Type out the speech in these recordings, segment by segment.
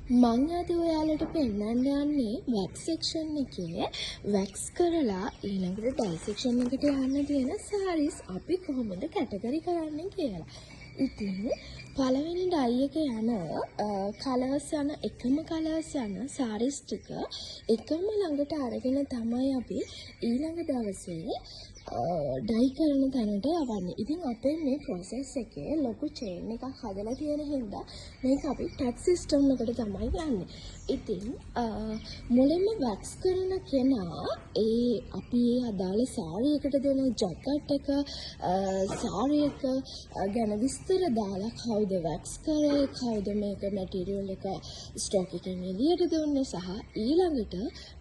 මං අද ඔයාලට පෙන්නන්න යන්නේ වැක්ස් සෙක්ෂන් එකේ වැක්ස් කරලා ඊළඟට ඩයි සෙක්ෂන් එකට යන්න තියෙන සාරීස් අපි කොහොමද කැටගරි කරන්නේ කියලා. ඉතින් පළවෙනි ඩයි එක යන කලර්ස් යන එකම කලර්ස් යන සාරීස් ටික එකම ළඟට අරගෙන තමයි අපි ඊළඟ දවසේ ඩයි කරන තැනට යවන්නේ. ඉතින් අපේ මේ ප්‍රොසෙස් එකේ ලොකු චේන් එකක් හදලා තියෙන හින්දා මේක අපි ටැග් සිස්ටම් එකට තමයි යන්නේ. ඉතින් මුලින්ම වැක්ස් කරන කෙනා අපි අදාළ සාරි එකට දෙන ජැකට් එක සාරි එක ගැන විස්තර දාලා කවුද වැක්ස් කරේ, කවුද මේක මැටීරියල් එක ස්ටොක් එකෙන් එළියට දුන්නේ සහ ඊළඟට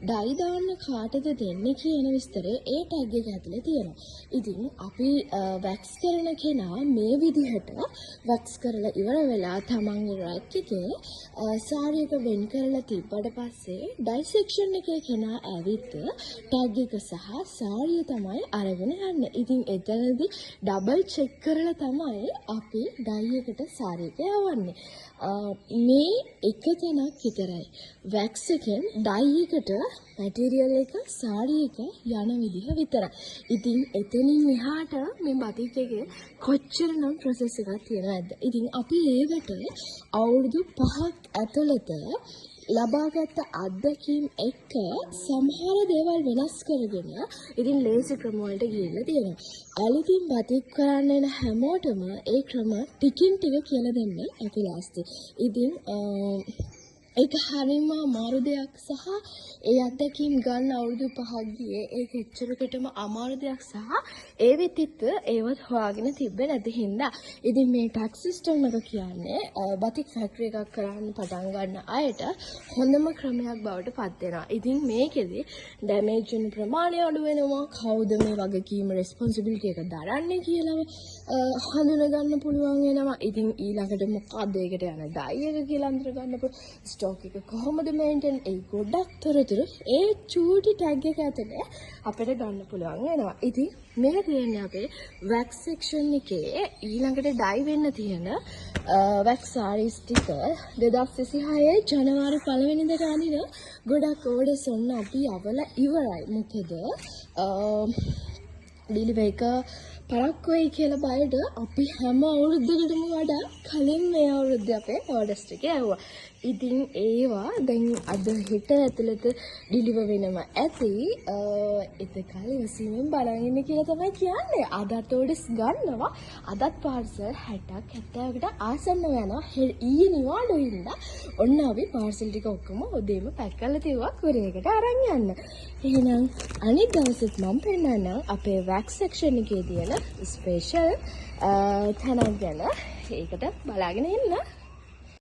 ඩයි දාන්න කාටද දෙන්නේ කියන විස්තරය ඒ ටැග් එක ඇතුලේ තියෙනවා. ඉතින් අපි වැක්ස් කරන කෙනා මේ විදිහට වැක්ස් කරලා ඉවර වෙලා තමන්ගේ රැක් එකේ සාරි එක වෙන් කරලා තිබ්බට පස්සේ ඩයි සෙක්ෂන් එකේ කෙනා ඇවිත් ටැග් එක සහ සාරිය තමයි අරගෙන යන්නේ. ඉතින් එතනදී ඩබල් චෙක් කරලා තමයි අපි ඩයි එකට සාරි එක යවන්නේ. මේ එක තැනක් විතරයි වැක්ස් එකෙන් ඩයි එකට මැටීරියල් එක සාරි එක යන විදිහ විතරයි. ඉතින් එතනින් එහාට මේ බතික් එකේ කොච්චරනම් ප්‍රොසෙස් එකක් තියෙනවද? ඉතින් අපි ඒකට අවුරුදු 5ක් ඇතුළත ලබාගත් අත්දැකීම් එක්ක සමහර දේවල් වෙනස් කරගෙන ඉතින් ලේසි ක්‍රම වලට ගිහිල්ලා තියෙනවා. අලුතින් බතික් කරන්න එන හැමෝටම ඒ ක්‍රම ටිකින් ටික කියලා දෙන්න අපි ලෑස්ති. ඉතින් ඒක හරියම අමාරු දෙයක් සහ ඒ අත්දැකීම් ගන්න අවුරුදු 5ක් ගියේ ඒක එච්චරකටම අමාරු දෙයක් සහ ඒ වෙතිත් ඒවත් හොයාගෙන තිබ්බේ නැති හින්දා ඉතින් මේ ටැග් සිස්ටම් එක කියන්නේ බතික් ෆැක්ටරි එකක් කරන්න පටන් ගන්න අයට හොඳම ක්‍රමයක් බවට පත් වෙනවා. ඉතින් මේකෙදි ඩැමේජ් වෙන ප්‍රමාණය අඩු වෙනවා. කවුද මේ වගකීම රෙස්පොන්සිබිලිටි එක දරන්නේ කියලා හඳුනා ගන්න පුළුවන් වෙනවා. ඉතින් ඊළඟට මොකක්ද ඒකට යන ඩයි එක කියලා අඳුර ගන්න පුළුවන්. ස්ටොක් එක කොහොමද මේන්ටේන් ඒ ගොඩක් තොරතුරු ඒ චූටි ටැග් එක ඇතුලේ අපිට ගන්න පුළුවන් වෙනවා. ඉතින් මේක තියෙන්නේ අපේ වැක්ස් සෙක්ෂන් එකේ ඊළඟට ඩයි වෙන්න තියෙන වැක්ස් සාරීස් ටික 2026 ජනවාරි 1 වෙනිදාට අනින ගොඩක් ඕඩර්ස් ඔන්න අපි අවලා ඉවරයි. මොකද ඩිලිවරි එක පරක්කු වෙයි කියලා බයද අපි හැම අවුරුද්දකටම වඩා කලින් මේ අවුරුද්දේ අපේ ඕඩර්ස් ටික යවුවා. ඉතින් ඒවා දැන් අද හෙට ඇතුළත ඩිලිවර් වෙනවා ඇති. එතකල් ඉවසීමෙන් බලන් ඉන්න කියලා තමයි කියන්නේ. අදත් ඕඩර්ස් ගන්නවා. අදත් පාර්සල් 60ක් 70කට ආසන්නව යනවා. ඊයේ නිවාඩු හින්දා ඔන්න අපි පාර්සල් ටික ඔක්කොම උදේම පැක් කරලා තියුවා කුරියරයකට අරන් යන්න. එහෙනම් අනිත් දවසෙත් මම පෙන්නන්නම් අපේ වැක්ස් සෙක්ෂන් එකේ තියෙන ස්පෙෂල් තැනක් ගැන. ඒකට බලාගෙන ඉන්න.